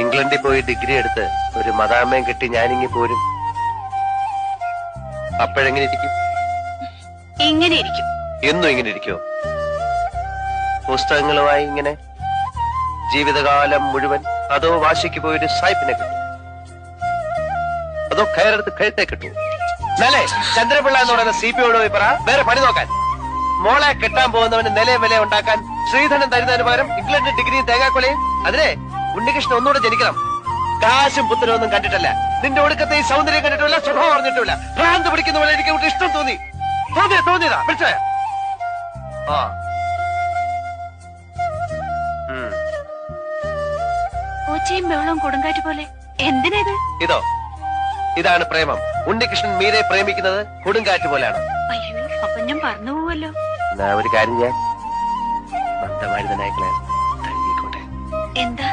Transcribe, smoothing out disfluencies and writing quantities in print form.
ഇംഗ്ലണ്ടിൽ പോയി ഡിഗ്രി എടുത്ത് ഒരു മദാമ്മയും കെട്ടി ഞാനിങ്ങി പോരും. അപ്പോഴെങ്ങനെ ഇരിക്കും? ഇങ്ങനെ ഇരിക്കും. എന്നും ഇങ്ങനെ ഇരിക്കുമോ? പുസ്തകങ്ങളുമായി ഇങ്ങനെ ജീവിതകാലം മുഴുവൻ? അതോ വാശിക്ക് പോയൊരു സായിപ്പിനെ കിട്ടും? അതോ കയറെടുത്ത് കഴുത്തെ കിട്ടും? നല്ലേ ചന്ദ്രപിള്ള എന്ന് പറയുന്ന CPയോട് പോയി പറ വേറെ പണി നോക്കാൻ. മോളെ കെട്ടാൻ പോകുന്നവന് നിലയും വില ഉണ്ടാക്കാൻ ശ്രീധരൻ തരുന്നതിന് പകരം ഇംഗ്ലണ്ട് ഡിഗ്രിയും തേങ്ങാക്കൊലയും. അതിനെ ഉണ്ണികൃഷ്ണൻ ഒന്നുകൂടെ ജനിക്കണം. കാശും പുത്തനൊന്നും കണ്ടിട്ടല്ല, നിന്റെ ഒടുക്കത്തെ ഈ സൗന്ദര്യം കണ്ടിട്ടില്ല, സ്വഭാവം അറിഞ്ഞിട്ടില്ല. ഭ്രാന്ത് പിടിക്കുന്ന പോലെ എനിക്ക് ഇഷ്ടം തോന്നിയതാ. മനസ്സിലായോ? ആ ഒച്ചയും ബഹളവും കൊടുങ്കാറ്റ് പോലെ. എന്തിനേത്? ഇതാണ് പ്രേമം. ഉണ്ണികൃഷ്ണൻ മീരെ പ്രേമിക്കുന്നത് കൊടുങ്കാറ്റ് പോലെയാണ്. അയ്യോ, അപ്പൊ ഞാൻ പറഞ്ഞു പോവല്ലോ. ഒരു കാര്യം ഞാൻ മന്ദമാരുതനായിക്കളെ തഴുകിക്കോട്ടെ. എന്താ?